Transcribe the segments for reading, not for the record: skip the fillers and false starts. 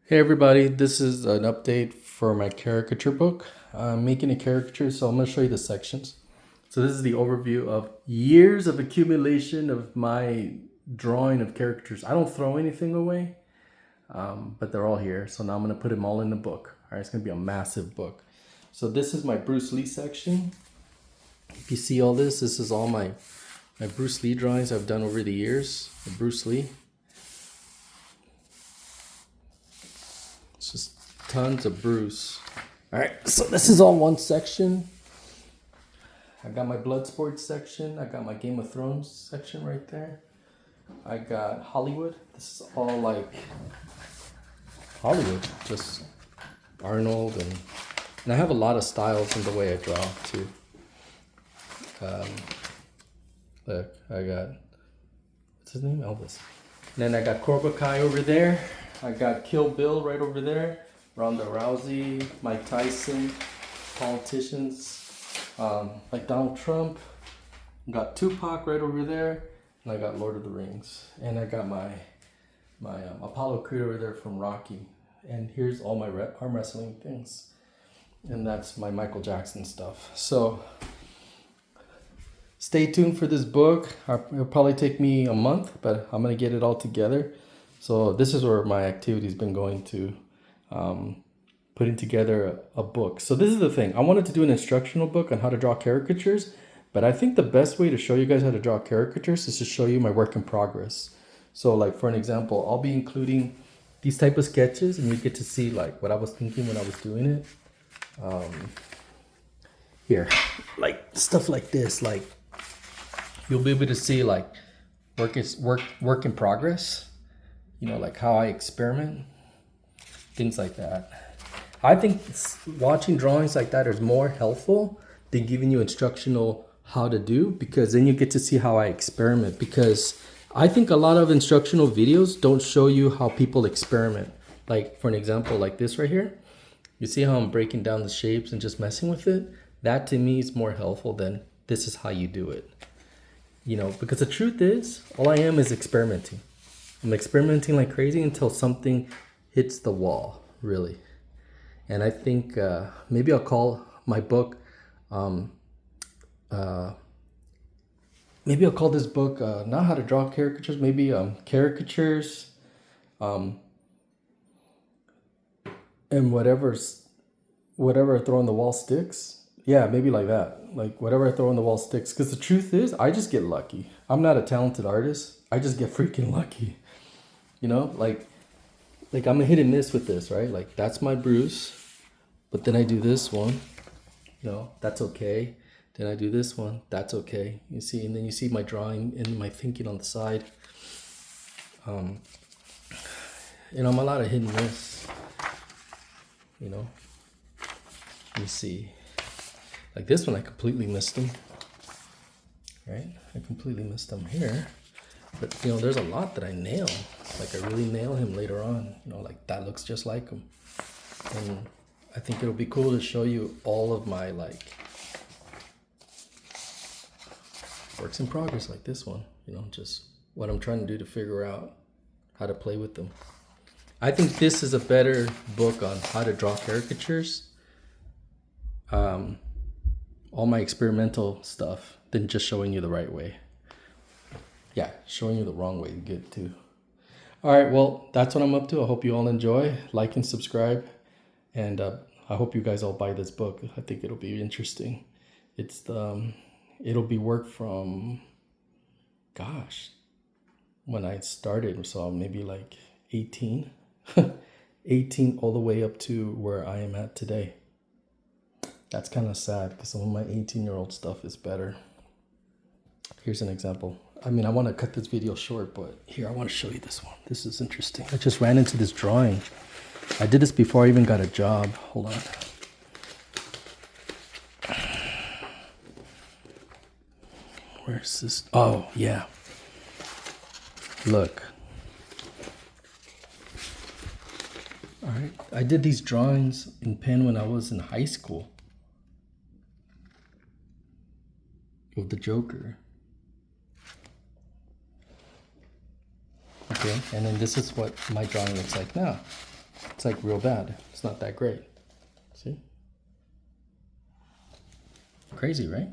Hey everybody, this is an update for my caricature book. I'm making a caricature, so I'm going to show you the sections. So this is the overview of years of accumulation of my drawing of caricatures. I don't throw anything away, but they're all here. So now I'm going to put them all in the book. All right, it's going to be a massive book. So this is my Bruce Lee section. If you see all this is all my Bruce Lee drawings I've done over the years of Bruce Lee. It's just tons of Bruce. All right, so this is all one section. I got my Bloodsport section. I got my Game of Thrones section right there. I got Hollywood. This is all like Hollywood, just Arnold, and I have a lot of styles in the way I draw too. Look, I got, what's his name? Elvis. And then I got Cobra Kai over there. I got Kill Bill right over there. Ronda Rousey, Mike Tyson, politicians like Donald Trump. Got Tupac right over there, and I got Lord of the Rings, and I got my Apollo Creed over there from Rocky. And here's all my arm wrestling things, and that's my Michael Jackson stuff. So stay tuned for this book. It'll probably take me a month, but I'm gonna get it all together. So this is where my activity's been going to, putting together a book. So this is the thing. I wanted to do an instructional book on how to draw caricatures, but I think the best way to show you guys how to draw caricatures is to show you my work in progress. So like for an example, I'll be including these type of sketches, and you get to see like what I was thinking when I was doing it. Here, like stuff like this, like you'll be able to see like work in progress. You know, like how I experiment, things like that. I think watching drawings like that is more helpful than giving you instructional how to do, because then you get to see how I experiment. Because I think a lot of instructional videos don't show you how people experiment. Like for an example, like this right here, you see how I'm breaking down the shapes and just messing with it? That to me is more helpful than this is how you do it. You know, because the truth is, all I am is experimenting. I'm experimenting like crazy until something hits the wall, really. And I think maybe I'll call my book, maybe I'll call this book not how to draw caricatures, maybe caricatures, and whatever I throw on the wall sticks. Yeah, maybe like that. Like whatever I throw on the wall sticks. Because the truth is, I just get lucky. I'm not a talented artist. I just get freaking lucky. You know, like I'm a hit and miss with this, right? Like that's my Bruce, but then I do this one, you know, that's okay. Then I do this one, that's okay. You see, and then you see my drawing and my thinking on the side. You know, I'm a lot of hit and miss. You know, you see, like this one, I completely missed him. Right, I completely missed him here. But you know, there's a lot that I nail. Like I really nail him later on. You know, like that looks just like him. And I think it'll be cool to show you all of my like works in progress, like this one. You know, just what I'm trying to do to figure out how to play with them. I think this is a better book on how to draw caricatures. All my experimental stuff than just showing you the right way. Yeah, showing you the wrong way to get to. All right, well, that's what I'm up to. I hope you all enjoy. Like and subscribe. And I hope you guys all buy this book. I think it'll be interesting. It'll be work from, gosh, when I started. So maybe like 18. 18 all the way up to where I am at today. That's kind of sad because some of my 18-year-old stuff is better. Here's an example. I mean, I want to cut this video short, but here, I want to show you this one. This is interesting. I just ran into this drawing. I did this before I even got a job. Hold on. Where's this? Oh, yeah. Look. All right. I did these drawings in pen when I was in high school. Of the Joker. Okay, and then this is what my drawing looks like now. It's like real bad. It's not that great. See? Crazy, right?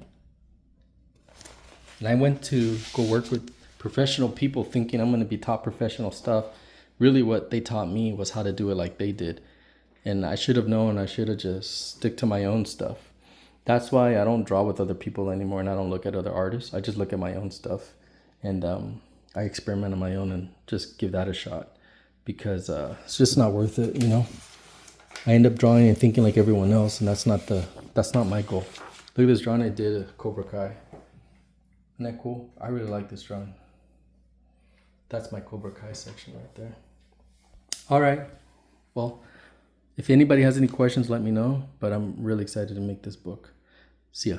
And I went to go work with professional people thinking I'm going to be taught professional stuff. Really what they taught me was how to do it like they did. And I should have known. I should have just stick to my own stuff. That's why I don't draw with other people anymore, and I don't look at other artists. I just look at my own stuff, and I experiment on my own and just give that a shot, because it's just not worth it, you know. I end up drawing and thinking like everyone else, and that's not my goal. Look at this drawing I did of Cobra Kai. Isn't that cool? I really like this drawing. That's my Cobra Kai section right there. All right. Well, if anybody has any questions, let me know. But I'm really excited to make this book. See ya.